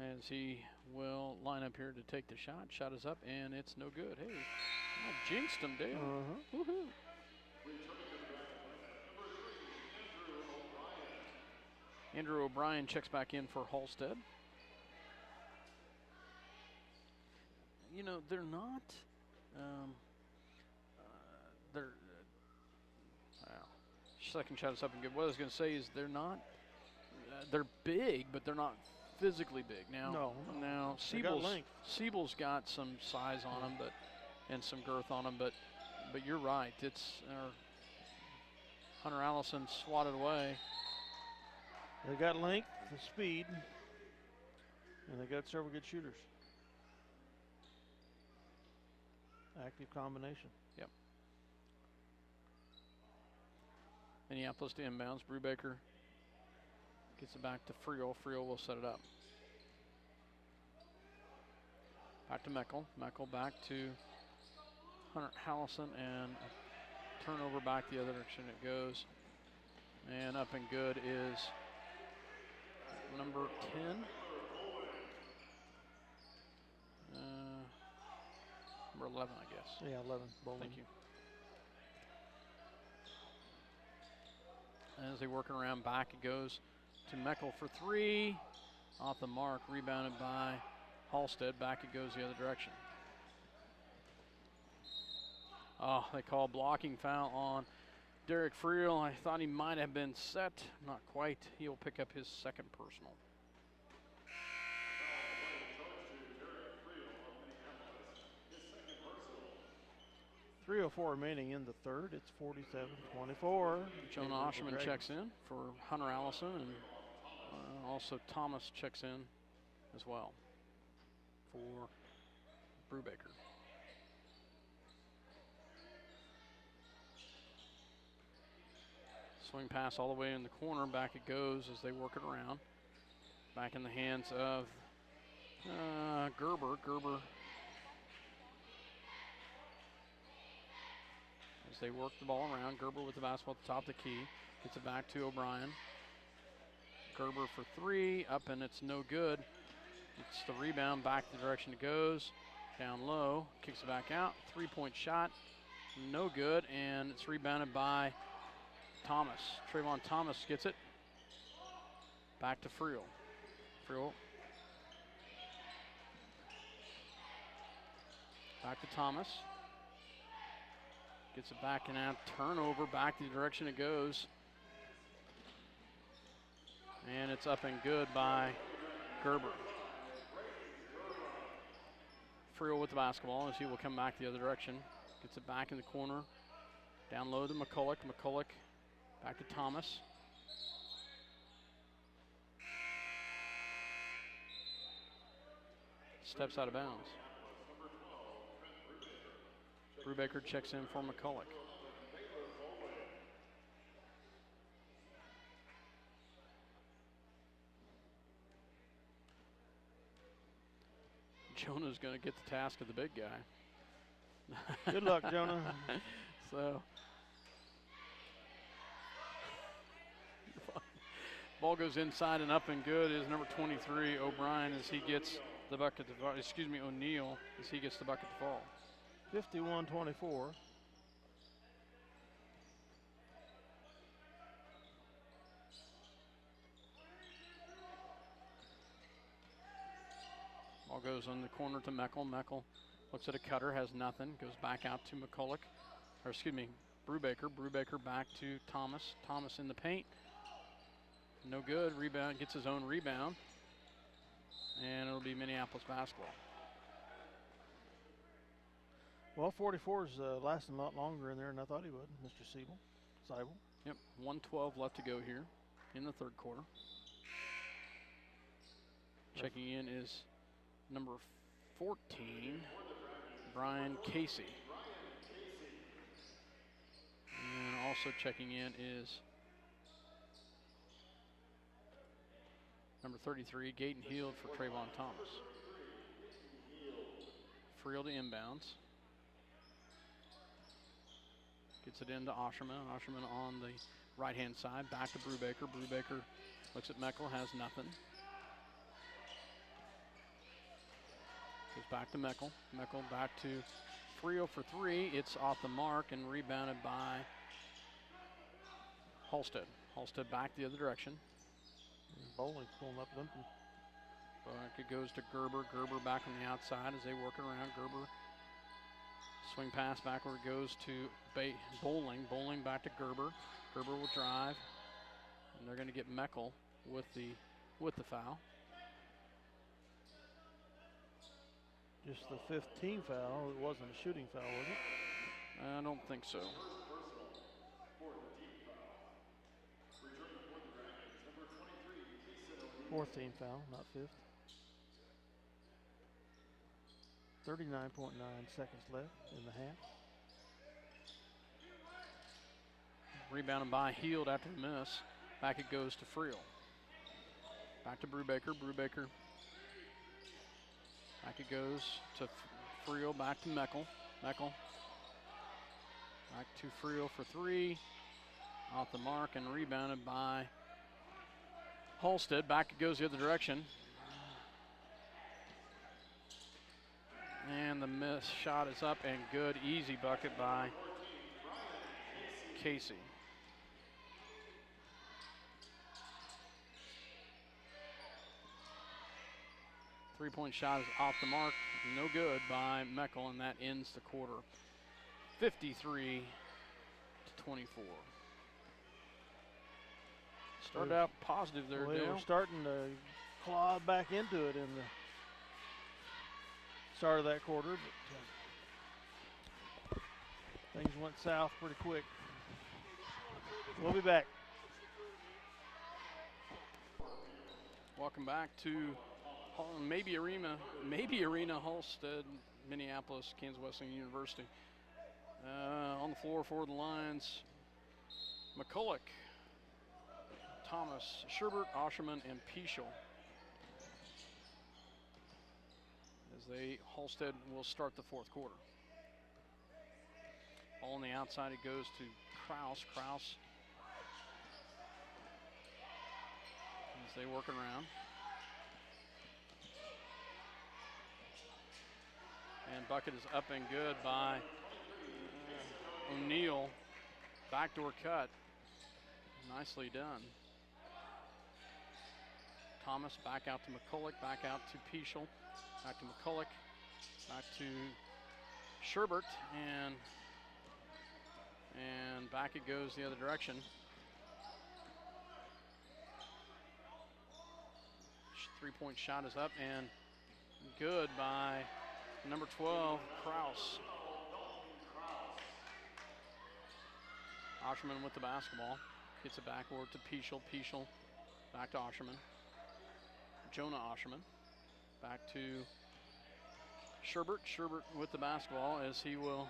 As he will line up here to take the shot. Shot is up, and it's no good. Hey, I jinxed him, Dale. Woohoo. Andrew O'Brien checks back in for Halstead. You know, they're not, second shot is up and good. What I was going to say is they're not, they're big, but they're not physically big. Now, now Siebel's got some size on him, and some girth on him, but you're right. It's Hunter Allison swatted away. They got length, the speed, and they got several good shooters. Active combination. Yep. Minneapolis to inbounds. Brubaker gets it back to Friel. Friel will set it up. Back to Meckel. Meckel back to Hunter Allison, and a turnover back the other direction it goes. And up and good is number 10. Number 11, I guess. Yeah, 11. Bowling. Thank you. As they work around back, it goes to Meckel for 3. Off the mark, rebounded by Halstead. Back it goes the other direction. Oh, they call blocking foul on Derek Friel. I thought he might have been set. Not quite. He'll pick up his second personal. 3:04 remaining in the third. It's 47-24. Jonah Oshman checks in for Hunter Allison, and also Thomas checks in as well for Brubaker. Swing pass all the way in the corner. Back it goes as they work it around. Back in the hands of Gerber. Gerber, as they work the ball around. Gerber with the basketball at the top of the key. Gets it back to O'Brien. Gerber for 3. Up, and it's no good. It's the rebound back the direction it goes. Down low. Kicks it back out. 3-point shot. No good. And it's rebounded by Thomas. Trayvon Thomas gets it. Back to Friel. Friel. Back to Thomas. Gets it back and out. Turnover back the direction it goes. And it's up and good by Gerber. Friel with the basketball as he will come back the other direction. Gets it back in the corner. Down low to McCulloch. McCulloch back to Thomas. Steps out of bounds. Brubaker checks in for McCulloch. Jonah's going to get the task of the big guy. Good luck, Jonah. So ball goes inside and up and good is number 23, O'Brien, as he gets the bucket to fall. Excuse me, O'Neill, as he gets the bucket to fall. 51-24. Ball goes in the corner to Meckel. Meckel looks at a cutter, has nothing, goes back out to McCulloch, or excuse me, Brubaker. Brubaker back to Thomas. Thomas in the paint. No good. Rebound, gets his own rebound. And it'll be Minneapolis basketball. Well, 44's lasting a lot longer in there than I thought he would, Mr. Seibel. Yep, 1:12 left to go here in the third quarter. Checking in is number 14, Brian Casey. And also checking in is number 33, Gaten Heald for Trayvon Thomas. Friel to inbounds. Gets it into Osherman. Osherman on the right-hand side. Back to Brubaker. Brubaker looks at Meckel, has nothing. Goes back to Meckel. Meckel back to Friel for three. It's off the mark and rebounded by Halstead. Halstead back the other direction. Bowling pulling up limping. Back it goes to Gerber. Gerber back on the outside as they work it around. Gerber swing pass backward goes to Bowling. Bowling back to Gerber. Gerber will drive, and they're going to get Meckel with the foul. Just the 15 foul. It wasn't a shooting foul, was it? I don't think so. 4th team foul, not 5th. 39.9 seconds left in the half. Rebounded by Heald after the miss. Back it goes to Friel. Back to Brubaker. Brubaker. Back it goes to Friel. Back to Meckel. Meckel. Back to Friel for three. Off the mark and rebounded by Halstead. Back it goes the other direction. And the miss shot is up and good. Easy bucket by Casey. Three-point shot is off the mark. No good by Meckel, and that ends the quarter. 53-24. Started out positive there, well, they Dale. were starting to claw back into it in the start of that quarter, but things went south pretty quick. We'll be back. Welcome back to Maybe Arena Halstead, Minneapolis, Kansas Wesleyan University. On the floor for the Lions, McCulloch, Thomas, Sherbert, Osherman, and Pichel. Halstead will start the fourth quarter. Ball on the outside, it goes to Kraus. Kraus, as they work around. And bucket is up and good by O'Neill. Backdoor cut. Nicely done. Thomas back out to McCulloch, back out to Pichel, back to McCulloch, back to Sherbert, and back it goes the other direction. Three-point shot is up and good by number 12, Kraus. Osherman with the basketball. Gets it backward to Pichel. Pichel back to Osherman. Jonah Osherman. Back to Sherbert. Sherbert with the basketball as he will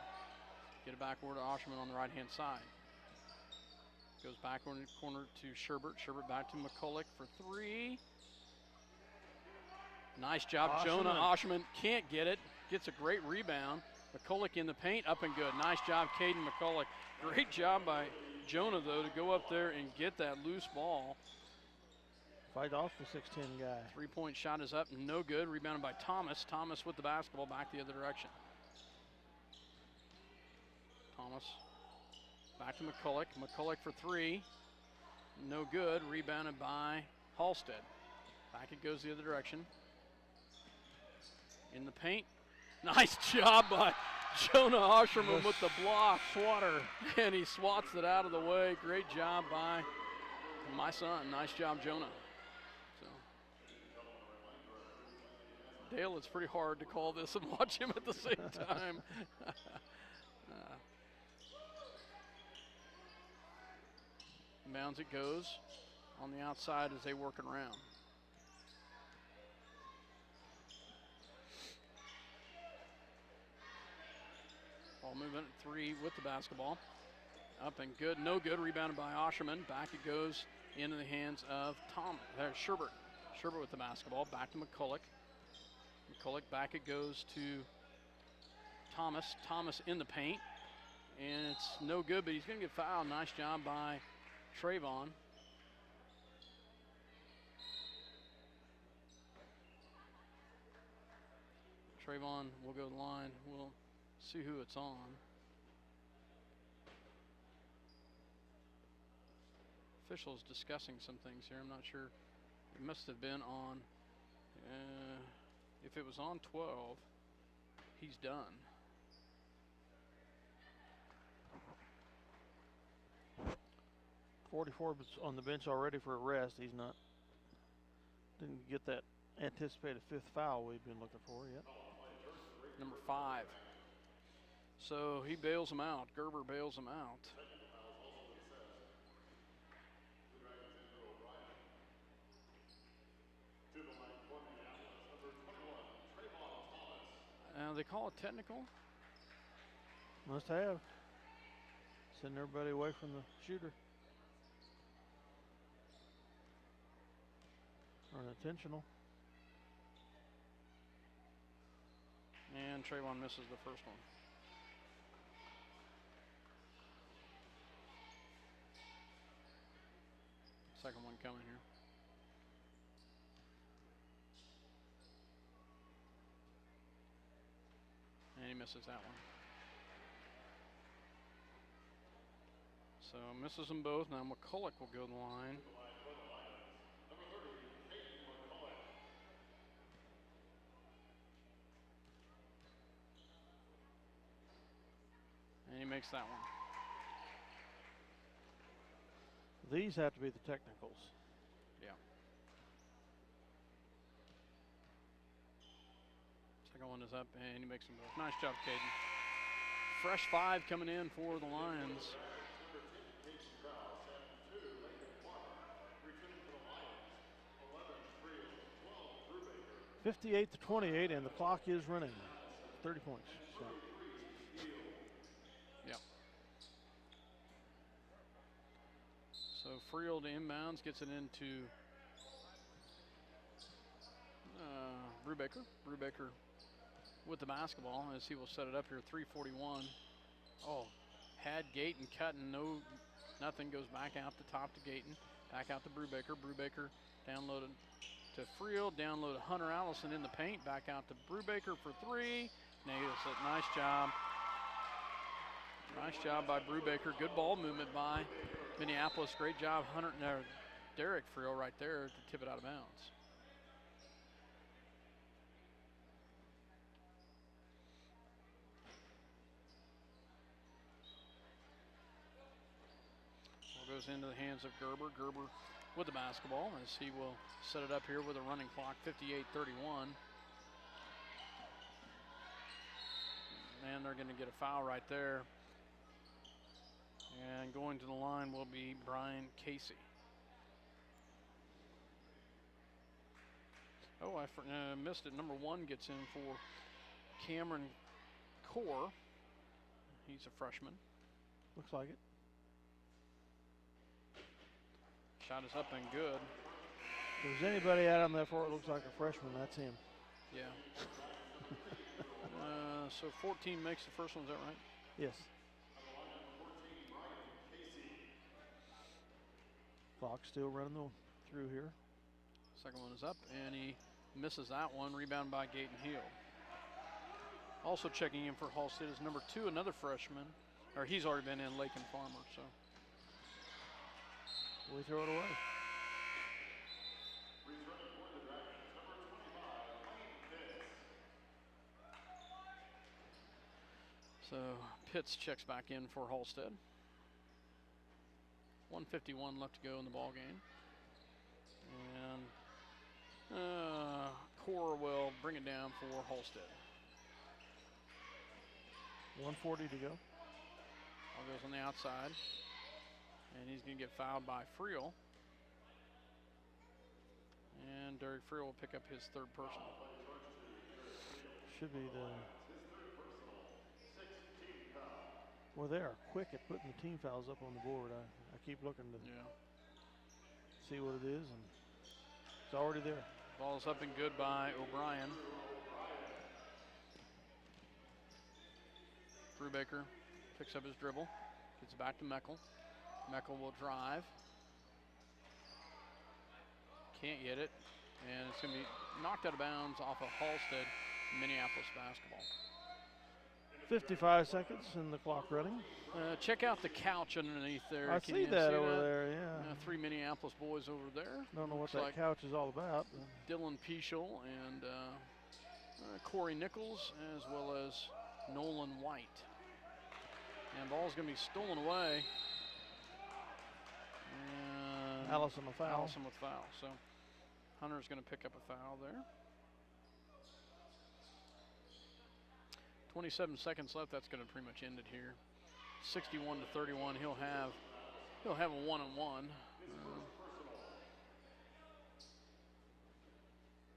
get it backward to Osherman on the right-hand side. Goes backward in the corner to Sherbert. Sherbert back to McCulloch for three. Nice job, Osherman. Jonah. Osherman can't get it. Gets a great rebound. McCulloch in the paint, up and good. Nice job, Caden McCulloch. Great job by Jonah, though, to go up there and get that loose ball. Fight off the 6'10" guy. Three-point shot is up, no good. Rebounded by Thomas. Thomas with the basketball back the other direction. Thomas back to McCulloch. McCulloch for three. No good. Rebounded by Halstead. Back it goes the other direction. In the paint. Nice job by Jonah Osherman with the block. Swatter. And he swats it out of the way. Great job by my son. Nice job, Jonah. So, Dale, it's pretty hard to call this and watch him at the same time. Bounds it goes on the outside as they work it around. Ball movement at three with the basketball. Up and good, no good. Rebounded by Osherman. Back it goes into the hands of Sherbert. Sherbert with the basketball. Back to McCulloch. McCulloch, back it goes to Thomas. Thomas in the paint. And it's no good, but he's going to get fouled. Nice job by Trayvon. Trayvon will go to the line. We'll see who it's on. Officials discussing some things here. I'm not sure. It must have been on. If it was on 12, he's done. .44 on the bench already for a rest. He's not. Didn't get that anticipated fifth foul we've been looking for yet. Number 5. So he bails him out. Gerber bails him out. They call it technical. Must have. Send everybody away from the shooter. Or intentional. And Trayvon misses the first one. Second one coming here. And he misses that one. So misses them both. Now McCulloch will go to the line. And he makes that one. These have to be the technicals. Yeah. Second one is up, and he makes them both. Nice job, Caden. Fresh 5 coming in for the Lions. 58-28, and the clock is running. 30 points. So. Yep. So Friel to inbounds, gets it into Brubaker. Brubaker with the basketball as he will set it up here. 3:41. Oh, had Gayton cutting. Nothing. Goes back out the top to Gayton. Back out to Brubaker. Brubaker downloaded to Friel. Download to Hunter Allison in the paint. Back out to Brubaker for 3. Nails it. Nice job. Nice job by Brubaker. Good ball movement by Minneapolis. Great job, Derek Friel right there to tip it out of bounds. Ball goes into the hands of Gerber. Gerber with the basketball as he will set it up here with a running clock. 58-31. And they're going to get a foul right there. And going to the line will be Brian Casey. Oh, I missed it. Number 1 gets in for Cameron Core. He's a freshman. Looks like it. Shot is up and good. If there's anybody out on that floor, it looks like a freshman. That's him. Yeah. So 14 makes the first one, is that right? Yes. Clock still running through here. Second one is up, and he misses that one. Rebound by Gaten Hill. Also checking in for Halstead is number 2, another freshman. Or he's already been in, Lakin Farmer. So We throw it away. So Pitts checks back in for Halstead. 1:51 left to go in the ball game. And Core will bring it down for Halstead. 1:40 to go. Ball goes on the outside. And he's going to get fouled by Friel. And Derek Friel will pick up his 3rd personal. Should be the... Well, they are quick at putting the team fouls up on the board. I keep looking to see what it is, and it's already there. Ball's up and good by O'Brien. Brubaker picks up his dribble, gets it back to Meckel. Meckel will drive. Can't get it, and it's going to be knocked out of bounds off of Halstead, Minneapolis basketball. 55 seconds and the clock running. Check out the couch underneath there. I see that over there, yeah. 3 Minneapolis boys over there. Don't know what Looks that like couch is all about. Dylan Peschel and Corey Nichols, as well as Nolan White. And ball's going to be stolen away. And Allison a foul. Allison with foul. So Hunter's going to pick up a foul there. 27 seconds left. That's going to pretty much end it here. 61 to 31. He'll have a 1-on-1.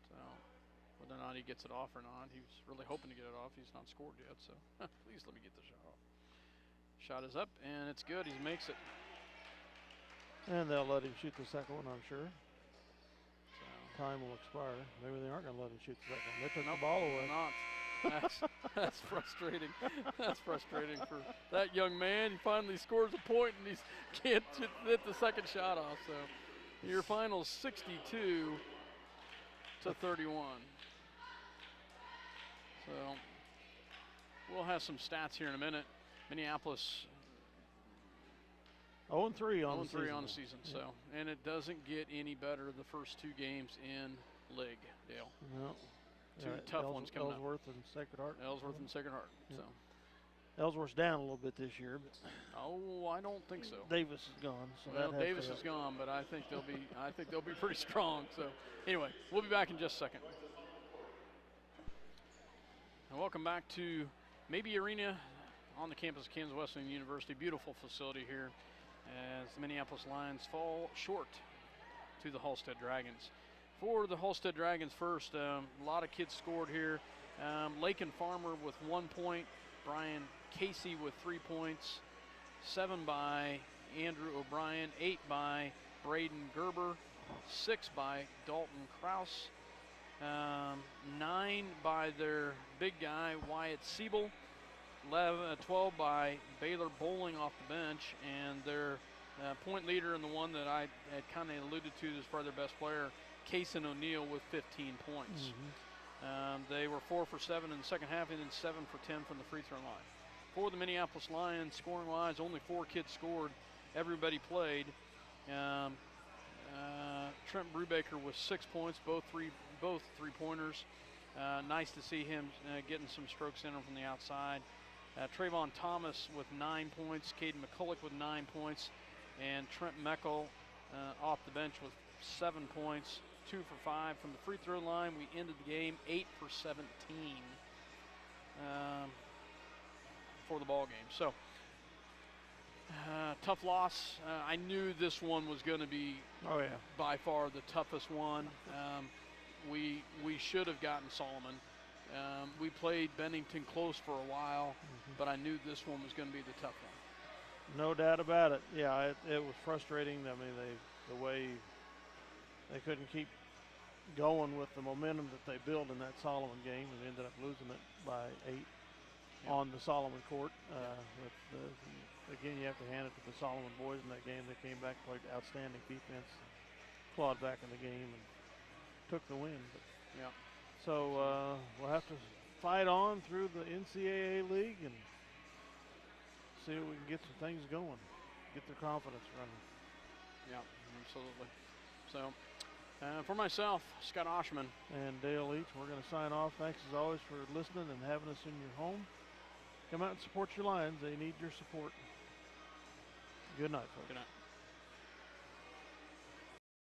So whether or not he gets it off or not, he was really hoping to get it off. He's not scored yet, so please let me get the shot off. Shot is up and it's good. He makes it. And they'll let him shoot the second one, I'm sure. So time will expire. Maybe they aren't going to let him shoot the second one. They took the ball away. Not. That's frustrating. That's frustrating for that young man. He finally scores a point and he can't hit the second shot off. So your final 62 to 31. So we'll have some stats here in a minute. Minneapolis 0-3 on 0-3 on the season. Yeah. So and it doesn't get any better the first 2 games in league, Dale. No. 2 tough ones coming up. Ellsworth and Sacred Heart. Ellsworth and Sacred Heart. Yeah. So Ellsworth's down a little bit this year, but I don't think so. Davis is gone, so well, Davis is gone, but I think they'll be pretty strong. So anyway, we'll be back in just a second. And welcome back to Maybe Arena on the campus of Kansas Wesleyan University. Beautiful facility here as the Minneapolis Lions fall short to the Halstead Dragons. For the Halstead Dragons first, a lot of kids scored here. Lakin Farmer with 1 point, Brian Casey with 3 points, 7 by Andrew O'Brien, 8 by Braden Gerber, 6 by Dalton Kraus, 9 by their big guy Wyatt Siebel, 12 by Baylor Bowling off the bench, and their point leader and the one that I had kind of alluded to as far as their best player, Kaysen O'Neal with 15 points. They were 4 for 7 in the second half and then 7 for 10 from the free throw line. For the Minneapolis Lions, scoring-wise, only 4 kids scored. Everybody played. Trent Brubaker with 6 points, both three-pointers. Nice to see him getting some strokes in from the outside. Trayvon Thomas with 9 points, Caden McCulloch with 9 points, and Trent Meckel off the bench with 7 points, 2 for 5 from the free throw line. We ended the game 8 for 17 for the ball game. So tough loss. I knew this one was going to be by far the toughest one. We should have gotten Solomon. We played Bennington close for a while, but I knew this one was going to be the tough one. No doubt about it. Yeah, it was frustrating. I mean, the way they couldn't keep going with the momentum that they built in that Solomon game and ended up losing it by 8 on the Solomon court. Again, you have to hand it to the Solomon boys in that game. They came back, played outstanding defense, clawed back in the game, and took the win. But Yeah. so we'll have to fight on through the NCAA league and see if we can get some things going, get their confidence running. Yeah, absolutely. So, for myself, Scott Oshman. And Dale Leach, we're going to sign off. Thanks as always for listening and having us in your home. Come out and support your Lions. They need your support. Good night, folks. Good night.